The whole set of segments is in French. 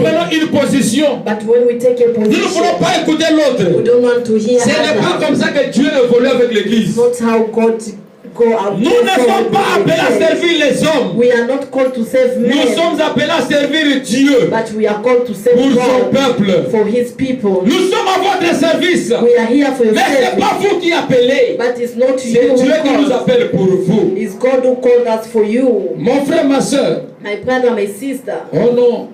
prenons une position, But when we take a nous ne position, voulons pas écouter l'autre. we don't want to hear Ce n'est pas others. comme ça que Dieu évolue avec l'Église. It's not how God go out. Nous ne sommes pas appelés à servir les hommes. We are not called to serve Nous men, sommes appelés à servir Dieu but we are called to serve pour son God peuple. for His people. Nous sommes à votre service. We are here for your Mais ce n'est service, pas vous qui appelez. but it's not C'est you Dieu who qui nous calls. appelle pour vous. It's God who called us for you. Mon frère, ma soeur. My brother, my sister. Oh non.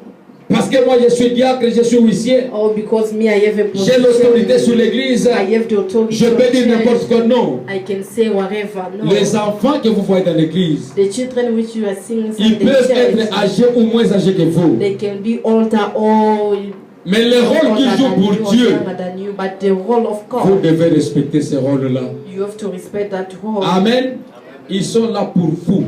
Parce que moi je suis diacre, je suis huissier. Oh, because me, I have a J'ai l'autorité sur position. l'église. I have the authority. Je peux dire n'importe quoi. Non. I can say whatever. No. Les enfants que vous voyez dans l'église, The children which you are seeing ils inside peuvent the être church, âgés ou moins âgés que vous. they can be older or Mais le rôle qu'ils jouent pour Dieu, younger than you, but the role of vous God, devez respecter ce rôle-là. you have to respect that role. Amen. Ils sont là pour vous.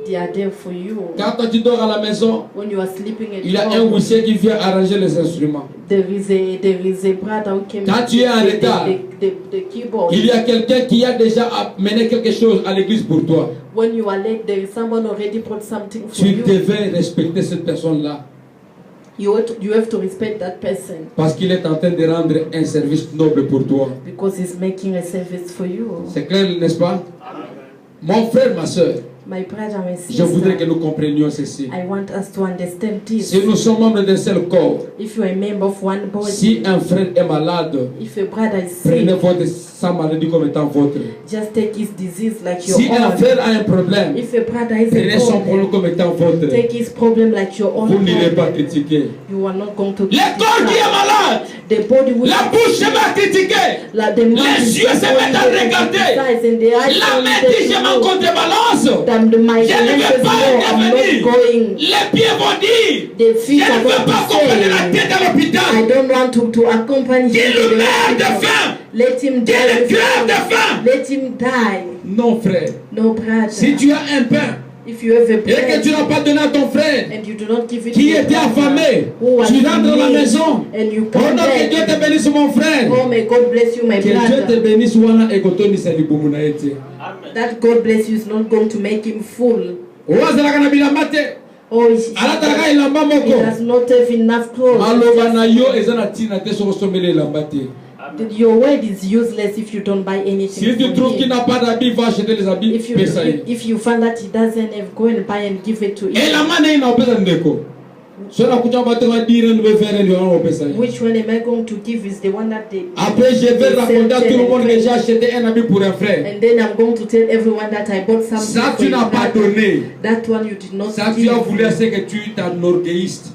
They are there for you. Quand tu dors à la maison, When you are sleeping at il y a un home, huissier qui vient arranger les instruments. there is a brother who came Quand to tu es en retard, the keyboard. Il y a quelqu'un qui a déjà amené quelque chose à l'église pour toi. When you are late, there is someone already brought something for Tu you. devais respecter cette personne-là. You have to respect that person Parce qu'il est en train de rendre un service noble pour toi. because he's making a service for you. C'est clair, n'est-ce pas? Mon frère, ma soeur, My brother, my je voudrais que sister, nous comprenions ceci. I want us to understand this. Si nous sommes membres d'un seul corps, If you are a member of one body, si un frère est malade, if a brother is prenez sick, sa maladie comme étant votre. just take his disease like your Si un own. frère a un problème, If a brother is prenez a son problème problem, comme étant votre. take his problem like your own Vous n'irez pas problem. critiquer. You are not going to Le corps qui est malade, the body will la bouche va critiquer. like the mouth is yeux se mettent à regarder. criticize and the eyes La will main let dit you je know m'en contrebalance. that my Je ne finances veux pas no, I'm intervenir. not going. Les pieds vont dire The je feet are ne veux going pas to accompagner la say, tête à I l'hôpital. don't want to accompany him Qu'il to the meurt de hospital. faim. Let him die. Qu'il with crève de hunger. faim. Let him die. Non, frère. No, brother. Si tu as un pain If you have a et que tu bread n'as pas donné à ton frère and you do not give it qui to your était affamé, who was tu rentres dans la in need, maison. and you Oh come non, que Dieu back, te bénisse, mon frère. oh may God bless you, my Que Dieu te brother. bénisse, wana ekotoni salibumu na ete. That God bless you is not going to make him full. Owazalaka na bilamba te. Oh, Alatalaka elamba he moko. does not have enough clothes. Maloba na yo eza na tina te soko somele elamba te. Your word is useless if you don't buy anything. Si tu for trouves him. qu'il n'a pas d'habits, va acheter les habits, pesa ye. If you find that he doesn't have, go and buy and give it to him. Elamba na ina opesa ndeko. Sona kucha bato va dire nous faire ndio wana opesa ye. Which one am I going to give is the one that they Après je vais raconter à tout le monde que j'ai acheté un habit pour un frère. and then I'm going to tell everyone that I bought something Ça for tu your n'as pas brother. donné. That one you did not Ça tu give. as voulu c'est que tu t'enorgueillistes.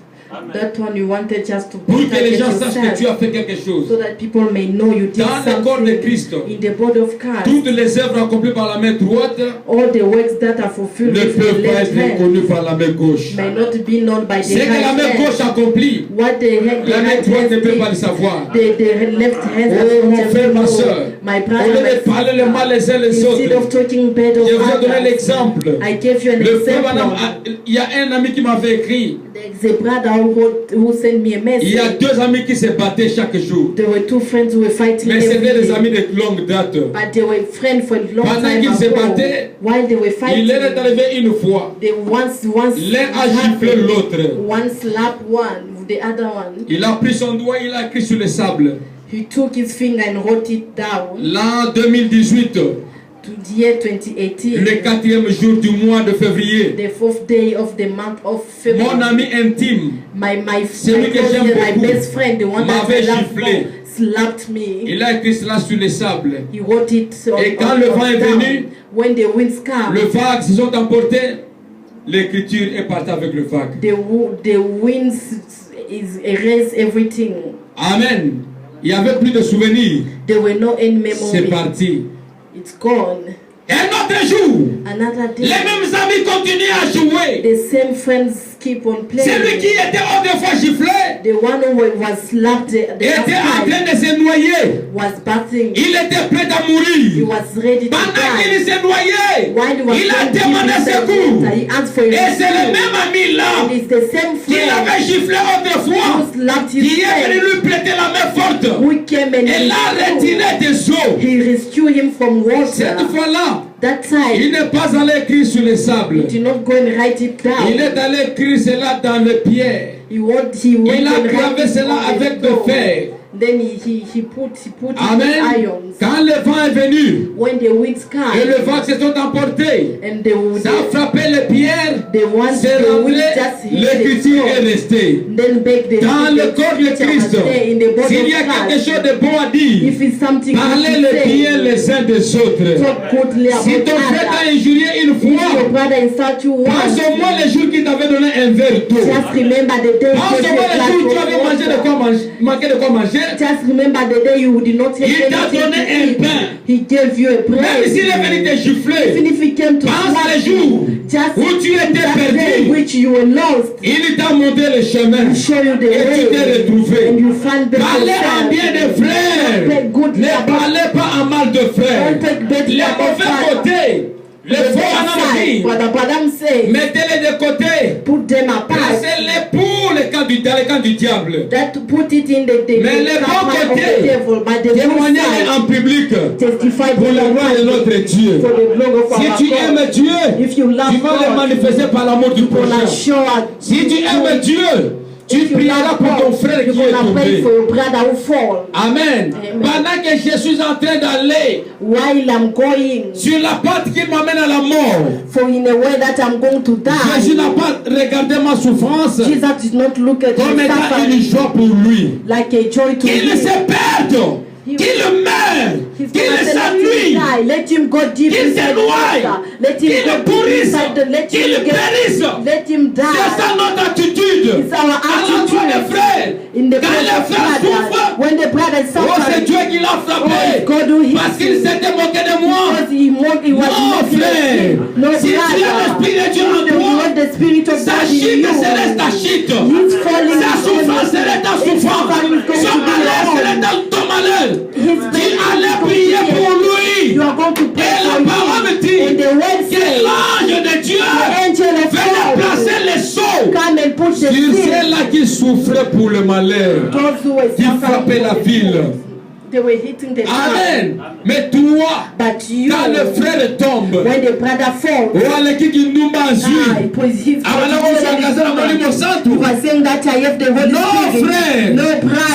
That one you wanted just to Pour que les gens sachent que tu yourself, as fait quelque chose. so that people may know you did Dans le corps de something Christ, in the body of Christ. toutes les œuvres accomplies par la main droite All the works that are fulfilled ne with the peuvent pas left être hand reconnues par la main gauche. may not be known by the C'est que la right main gauche hand. accomplit, What the hand, the la main right droite ne hand peut pas le did, savoir. the left hand has Oh mon not frère, ma known. soeur, My au brother, lieu my de parler le mal les uns les instead of autres, talking bad of je vous ai donné others, l'exemple. I gave you an Le frère Madame, example. il y a un ami qui m'avait écrit, There's a brother who sent me a il y a message. deux amis qui se battaient chaque jour. There were two friends who were fighting Mais c'était every des day. amis de longue date. But they were friends for a long Pendant time qu'ils se ago. battaient, While they were Il fighting, leur est arrivé une fois. they once L'un a giflé l'autre. one slapped one, the other one. Il a pris son doigt, il a écrit sur le sable. He took his finger and wrote it down L'an 2018, to the year 2018, le 4e jour du mois de février, the 4th day of the month of February. mon ami intime, My Celui que j'aime my beaucoup best friend, the one that I m'avait love giflé. more, slapped me. il a écrit cela sur le sable. He wrote it on, Et quand le vent est down. venu, When the winds come, le vague se sont emportés, l'écriture est partie avec le vague. the winds is erase everything. Amen. Il n'y avait plus de souvenirs. There were no end C'est memory. parti. It's gone. Un autre jour, Another les day, mêmes amis continuent à jouer. the same friends keep on Celui qui playing. était autrefois giflé The one who was slapped the last était en train time de se noyer. was bathing. Il était prêt à He mourir. was ready to Pendant die. qu'il se noyait, While he was il a going to give demandé himself secours. water, he asked for Et c'est le rescue. même ami-là And it's the same qui friend l'avait giflé autrefois who slapped his qui est venu friend, lui prêter la main forte. who came and Et l'a retiré des eaux. he rescued him from Cette water. fois-là, That time, il n'est pas allé écrire sur le he sable. did not go and write it Il down. est allé écrire cela dans les pierres. He went Il a and gravé wrapped it cela on the avec de stone. fer. Then he put it Amen. in irons. Quand le vent est venu When the winds et come le vent se sont emportés, and the ça a frappé les pierres, the ones c'est the wind rentré, just hit the l'écriture est stone. restée. Then back the Dans le corps de scripture Christ, was there in the body s'il y a of quelque Christ. chose de bon à dire, If it's something parlez to le say, bien les uns des autres. talk goodly Si about ton frère t'a others. injurié une If your fois, brother insult you pense once, au moins les jours qu'il t'avait donné un verre d'eau. just remember the day Pense you au moins les jours où tu avais mangé de quoi manger, manqué de quoi manger. Just remember the day you did not have Il t'a anything donné to un eat. pain. He gave you a Même bread. s'il est venu te Even gifler, if he came to pense slap les you, jours just où tu étais that day perdu. which you were lost, Il t'a monté le chemin show you the et tu t'es way, and retrouvé. you find the Parlez en bien des frères. Ne parlez pas en mal de frères. Les mauvais côtés, les faux analogies, Brother say, mettez-les de côté. put them apart. Placez-les pour le camp dans le camp du diable. That put it in the Mais les camp bons of the côtés, devil, but the good témoignez side en public testify pour la gloire de notre Dieu. for the glory of Si our tu God. aimes Dieu, If you love tu vas le God, manifester par l'amour du gonna prochain. show up. Si tu aimes Dieu, tu If you prieras love pour ton God, frère you're qui est gonna pray tombé. for your brother who fall. Amen. Amen. Pendant que je suis en train d'aller While I'm going, sur la pente qui m'amène à la mort, for in a way that I'm going to Jésus die, n'a pas regardé ma souffrance Jesus did not look at comme the étant une suffering joie pour lui. like a joy to Qu'il him. se perde, qu'il meure, He's qu'il gonna say, s'ennuie, let him go deep qu'il inside the s'éloigne, water. Let him qu'il go deep pourrisse, inside the, let qu'il him périsse. let him C'est ça die. notre attitude. It's our À l'endroit des attitude frères. in the Quand presence les of frères brothers. souffrent, When the brother is oh, c'est suffering, Dieu qui l'a frappé. God who hits Parce qu'il him. s'était moqué de moi. Because he was Non, mocking frère. him. No, Si tu as l'esprit de Dieu en brother. You toi, want the spirit of sa God in chute you. serait ta chute. He's falling Sa souffrance serait ta souffrance. Son malheur serait ton malheur. Tu allais prier pour lui. You are going to Et pray la for parole him. dit And the word que says, l'ange de Dieu the angel of venait God placer les seaux come and put the sur sin. ceux-là qui souffraient pour le malheur, Those who were qui frappaient la ville. they were hitting the ground. Amen. Mais toi, But you, quand le frère tombe, when the brother falls, wale kiki numba nzui, it was his abana kushangaza na mwalimu He santu. was saying that I have the Holy Non, Spirit. frère. No,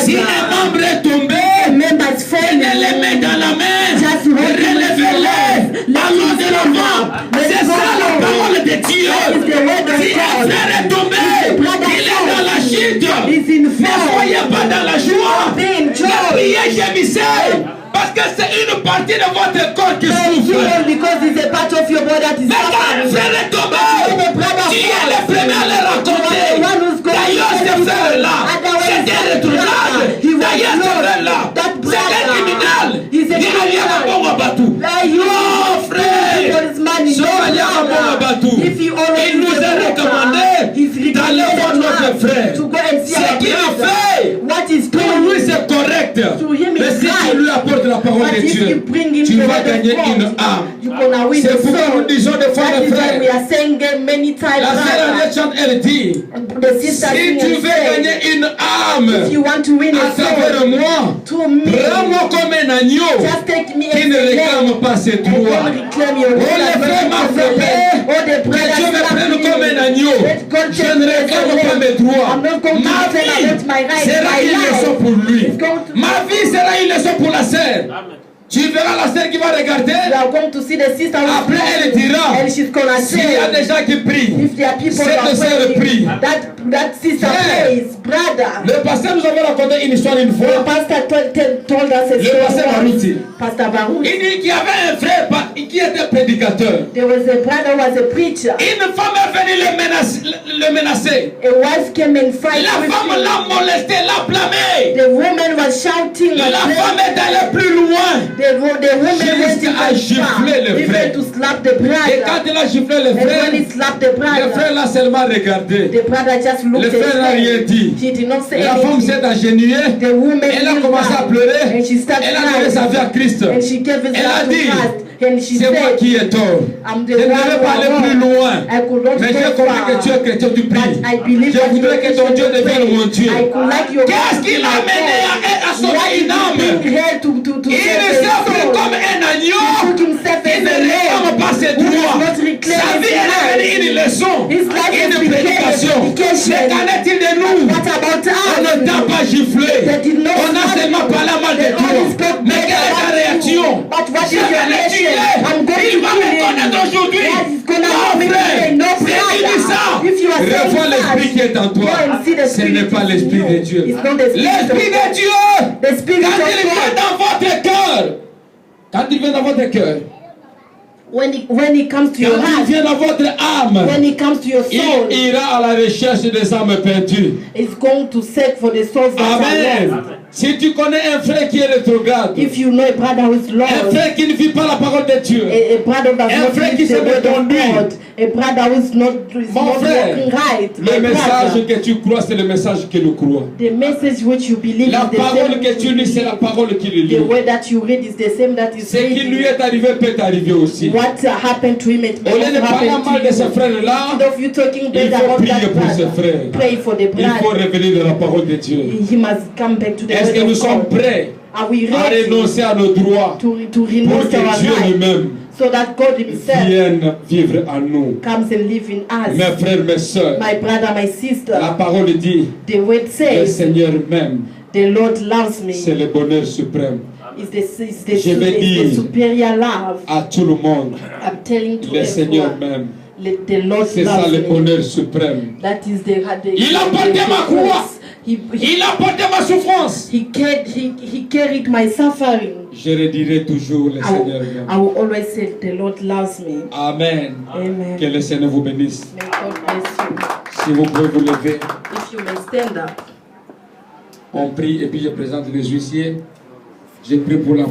Si un brother. membre est tombé, Members falling. tenez-les mains dans la main, Just hold him with your relevez-les, hands. Let allons him de stand l'avant. up. C'est Let's ça go. la parole de Dieu. That is the word of Si un God. frère est tombé, If the brother il est dans la chute. He's in Ne fall. soyez pas dans la joie. Be in joy. Ne priez gémissez. Parce que c'est une partie de votre corps qui Thank you, souffre. because it's a part of your body that is Mais quand un suffering. frère est tombé, When the brother tu es falls, le premier à le raconter. you are the one who's going D'ailleurs, to ce tell frère-là, people. Otherwise, c'était that rétrograde. brother, he was D'ailleurs, ce lost. frère-là, That c'est un brother, criminel. he's a Il a lié à criminal. bon Batou. Like you, Oh, frère, this man is sois lié à bon Batou. If you already Il nous a recommandé d'aller voir notre frère. to go and see Ce our qu'il a brother. fait, What is pour doing? lui c'est correct. To him Mais is si tu right. lui apportes la parole But de if you Dieu, bring him tu the vas word of gagner God, une âme. you're gonna win C'est the pourquoi soul. nous disons des fois, That mes is why frères, we are saying many times, la sœur brother. Aliette chante, elle dit, The sister si sing tu and veux say, gagner une if âme you want to win à a travers soul, moi, to me, prends-moi comme un agneau just take me qui as ne a réclame lamb pas ses and droits. don't reclaim your Oh, right les as frères well m'ont as your frappé. lamb. Oh, the Que brothers Dieu me slap prenne me. comme un agneau. Let God Je take ne me as a réclame pas lamb. mes droits. I'm not going to Ma tell vie about my rights, sera my une leçon life. pour lui. It's going to- Ma vie sera une leçon pour la sœur. Tu verras la sœur qui va regarder. We are going to see the sister who's Après, elle praying, dira, and she's gonna s'il y a say, des gens qui prient, if there are people who cette are sœur prie. praying, that sister Frère. prays, brother. Le pasteur nous avait raconté une histoire une The fois. pastor told us a Le story. pasteur Barouti. Pastor Baruch. Il dit qu'il y avait un frère qui était prédicateur. There was a brother who was a preacher. Une femme est venue le menacer. A wife came and fight La with femme him. l'a molesté, l'a blâmé. The woman was shouting La and femme est allée plus loin. the woman went Jusqu'à even gifler le even frère. to slap the Et brother. quand il a giflé le And frère, when he slapped the le brother, frère l'a seulement regardé. the brother just Le looked frère n'a at rien him. dit. He did not say La femme anything. s'est agenouillée. The woman Elle a kneeled commencé à down, pleurer. and she started Elle a donné sa vie à Christ. and she gave his Elle a life to dit, Christ. And she c'est moi said, qui ai tort. I'm Je the ne one devais who pas aller are plus wrong. loin. I could not Mais go j'ai compris que tu es far. chrétien, tu pries. But I believe Je that voudrais que ton Dieu devienne mon Dieu. I could like your Qu'est-ce qui l'a amené à sauver une âme? bring her to Il save s'est a pris soul. comme un He agneau. took himself Il as ne a réclame lamb. pas ses Who does droits. not reclaim Sa his vie elle est right. une leçon, His life has une become prédication. an education. Mais qu'en est-il de nous? What about On ne t'a us? pas giflé. They did not On a slap seulement you. parlé mal de They only toi. spoke Mais quelle est ta bad about réaction? you. But what is Je your vais le reaction? tuer. I'm going Il to va kill me connaître him. aujourd'hui. God is gonna Non, know me frère. today. No, Si tu dis ça, brother. If you are saying revois l'esprit qui est en go toi. and see the Ce spirit n'est pas is in l'esprit you. de Dieu. It's not the spirit L'esprit of de God. Dieu, The spirit quand of il vient God. dans votre cœur, quand il vient dans votre cœur, When it comes to your quand il heart, vient dans votre âme, when it comes to your soul, il ira à la recherche des âmes perdues. it's going to search for the souls that are Amen. lost. Si tu connais un frère qui est rétrograde, If you know a brother who is un lost, frère qui ne vit pas la parole de Dieu, a brother that Un not frère qui read the se met word en of lui. God, a brother who is not mon walking frère, right, le my message brother, que tu crois, c'est le message que nous crois. the message which you believe La is the parole same. que tu lis, c'est la parole qu'il lit. The word that you read is the same that is Ce qui lui reading. est arrivé peut t'arriver aussi. What happened to him, it Au lieu may de also parler happen mal to de ce you. frère-là, Instead of you talking il bad faut about prier that pour ce brother, frère. pray for the Il faut brother. revenir dans la parole de Dieu. He must come back to the Est-ce que word nous of sommes God. prêts Are we à ready renoncer à nos droits to pour renounce que our Dieu life lui-même so that God himself vienne vivre en nous? comes and live in us? Mes frères, mes soeurs, My brother, my sister, la parole dit, the word le says, Seigneur même, the Lord loves me. c'est le bonheur suprême. It's Je vais the dire superior love. à tout le monde, I'm telling to le Seigneur everyone, même. the Lord C'est ça loves le me. bonheur suprême. That is the Il a porté ma croix. Il a porté ma souffrance. he carried my suffering. Je redirai toujours le Seigneur même. I will always say the Lord loves me. Amen. Amen. Que le Seigneur vous bénisse. May God bless you. Si vous pouvez vous lever, If you may stand up. on prie et puis je présente les huissiers. Je prie pour la